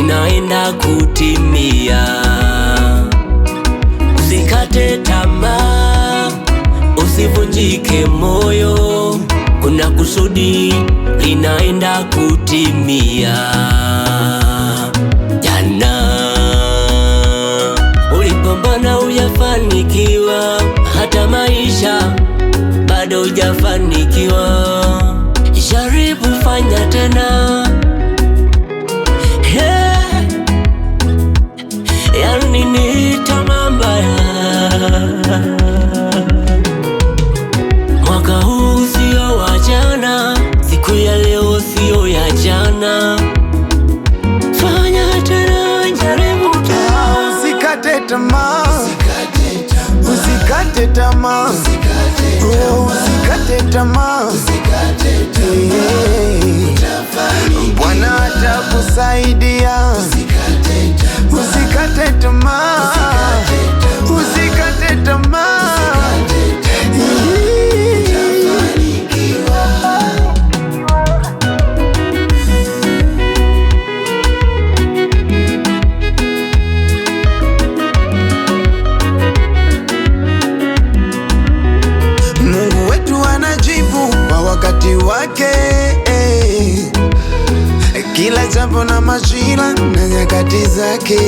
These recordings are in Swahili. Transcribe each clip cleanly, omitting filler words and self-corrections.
linaenda kutimia. Usikate tamaa, usivunjike moyo, kuna kusudi linaenda kutimia. Jana ulipambana hujafanikiwa, hata maisha bado hujafanikiwa. Jaribu fanya tena, yani ni tamaa mbaya. Mwaka huu sio wa jana, siku ya leo sio ya jana. Fanya tena, jaribu tena. Usikate tamaa, usikate tamaa, usikate tamaa. Bwana atakusaidia. Usikate tamaa, usikate tamaa. Mungu wetu anajibu kwa wakati wake, kila jambo na majira na nyakati zake.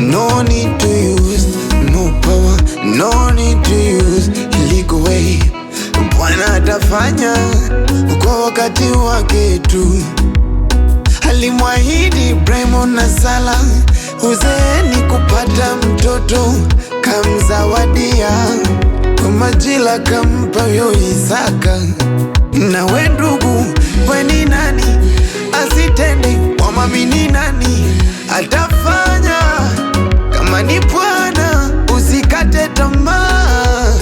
No need to use no power, no need to use illegal way. Bwana atafanya kwa wakati wake tu. Alimwahidi Ibrahimu na Sara, uzeeni kupata mtoto, kamzawadia. Kwa majira kampa yo Isaka. Na we ndugu, we ni nani asitende? Wamwamini nani atafanya? Kama ni Bwana, usikate tamaa.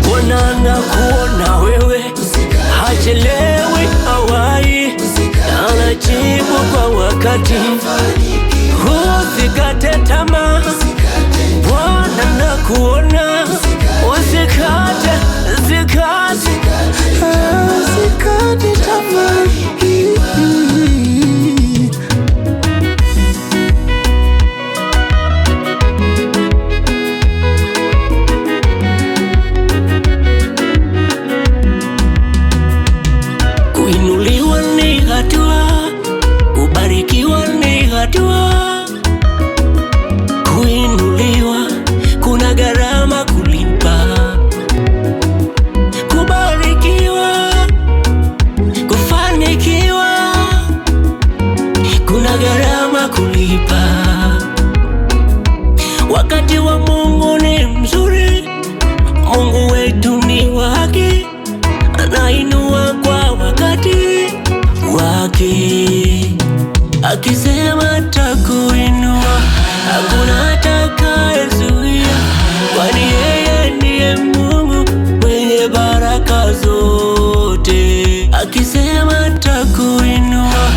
Bwana anakuona wewe, hachelewi hawai, anajibu kwa wakati. Usikate tamaa, Bwana anakuona. Usikate, usikate tamaa. Kuinuliwa ni hatua, kubarikiwa ni hatua. Kuinuliwa kuna gharama kulipa, kubarikiwa, kufanikiwa kuna gharama kulipa. Wakati wa Mungu ni mzuri, Mungu wetu ni wa haki, anainua kwa wakati wake. Akisema atakuinua, hakuna atakayezuia, kwani yeye ndiye Mungu mwenye baraka zote. Akisema atakuinua,